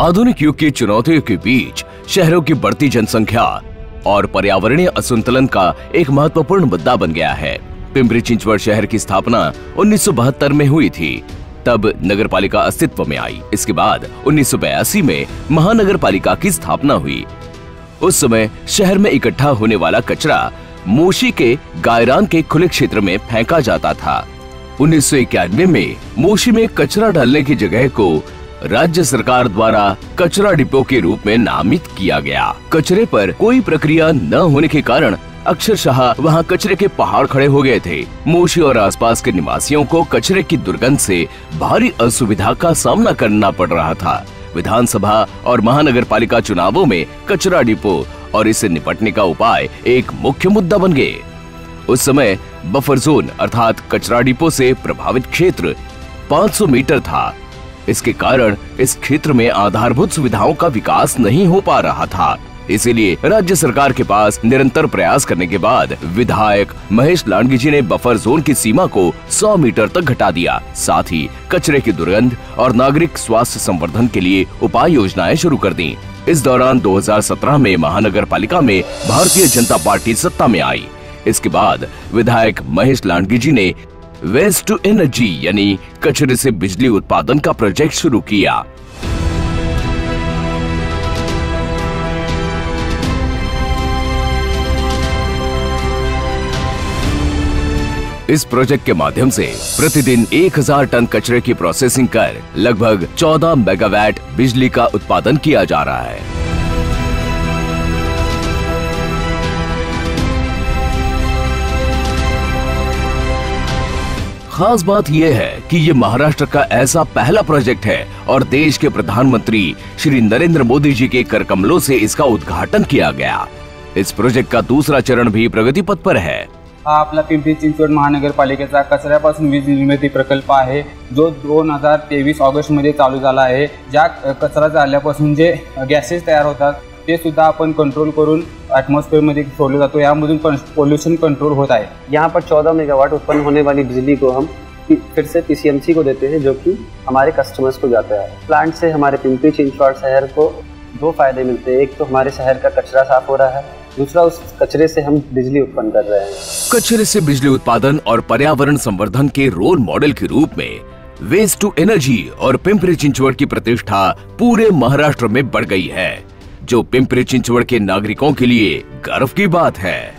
आधुनिक युग की चुनौतियों के बीच शहरों की बढ़ती जनसंख्या और पर्यावरणीय असंतुलन का एक महत्वपूर्ण मुद्दा बन गया है। पिंपरी चिंचवड शहर की स्थापना 1972 में हुई थी। तब नगर पालिका अस्तित्व में आई। इसके बाद 1982 में महानगर पालिका की स्थापना हुई। उस समय शहर में इकट्ठा होने वाला कचरा मोशी के गायरान के खुले क्षेत्र में फेंका जाता था। 1991 में मोशी में कचरा डालने की जगह को राज्य सरकार द्वारा कचरा डिपो के रूप में नामित किया गया। कचरे पर कोई प्रक्रिया न होने के कारण अक्षरशः वहां कचरे के पहाड़ खड़े हो गए थे। मोशी और आसपास के निवासियों को कचरे की दुर्गंध से भारी असुविधा का सामना करना पड़ रहा था। विधानसभा और महानगर पालिका चुनावों में कचरा डिपो और इससे निपटने का उपाय एक मुख्य मुद्दा बन गए। उस समय बफर जोन अर्थात कचरा डिपो से प्रभावित क्षेत्र 500 मीटर था। इसके कारण इस क्षेत्र में आधारभूत सुविधाओं का विकास नहीं हो पा रहा था। इसीलिए राज्य सरकार के पास निरंतर प्रयास करने के बाद विधायक महेश लांडगी जी ने बफर जोन की सीमा को 100 मीटर तक घटा दिया। साथ ही कचरे की दुर्गंध और नागरिक स्वास्थ्य संवर्धन के लिए उपाय योजनाएं शुरू कर दी। इस दौरान 2017 में महानगर पालिका में भारतीय जनता पार्टी सत्ता में आई। इसके बाद विधायक महेश लांडगी जी ने वेस्ट टू एनर्जी यानी कचरे से बिजली उत्पादन का प्रोजेक्ट शुरू किया। इस प्रोजेक्ट के माध्यम से प्रतिदिन 1000 टन कचरे की प्रोसेसिंग कर लगभग 14 मेगावाट बिजली का उत्पादन किया जा रहा है। खास बात यह है कि ये महाराष्ट्र का ऐसा पहला प्रोजेक्ट है और देश के प्रधानमंत्री श्री नरेंद्र मोदी जी के कर कमलों से इसका उद्घाटन किया गया। इस प्रोजेक्ट का दूसरा चरण भी प्रगति पथ पर है। हा आपला पिंपरी चिंचवड महानगरपालिकेचा कचऱ्यापासून वीज निर्मिती प्रकल्प आहे, जो 2023 ऑगस्ट मध्ये चालू झाला आहे। ज्या कचरा जाळल्यापासून जे गॅसेस तयार होतात ते सुद्धा आपण कंट्रोल करून एटमॉस्फेयर मध्ये सोडले जातो। यामधून पोल्यूशन कंट्रोल होता है। यहाँ पर 14 मेगावाट उत्पन्न होने वाली बिजली को हम फिर से पीसीएमसी को देते हैं, जो कि हमारे कस्टमर्स को जाता है। प्लांट से हमारे पिंपरी चिंचवड शहर को 2 फायदे मिलते हैं। एक तो हमारे शहर का कचरा साफ हो रहा है, दूसरा उस कचरे से हम बिजली उत्पन्न कर रहे हैं। कचरे से बिजली उत्पादन और पर्यावरण संवर्धन के रोल मॉडल के रूप में वेस्ट टू एनर्जी और पिंपरी चिंचवड की प्रतिष्ठा पूरे महाराष्ट्र में बढ़ गई है, जो पिंपरी चिंचवड के नागरिकों के लिए गर्व की बात है।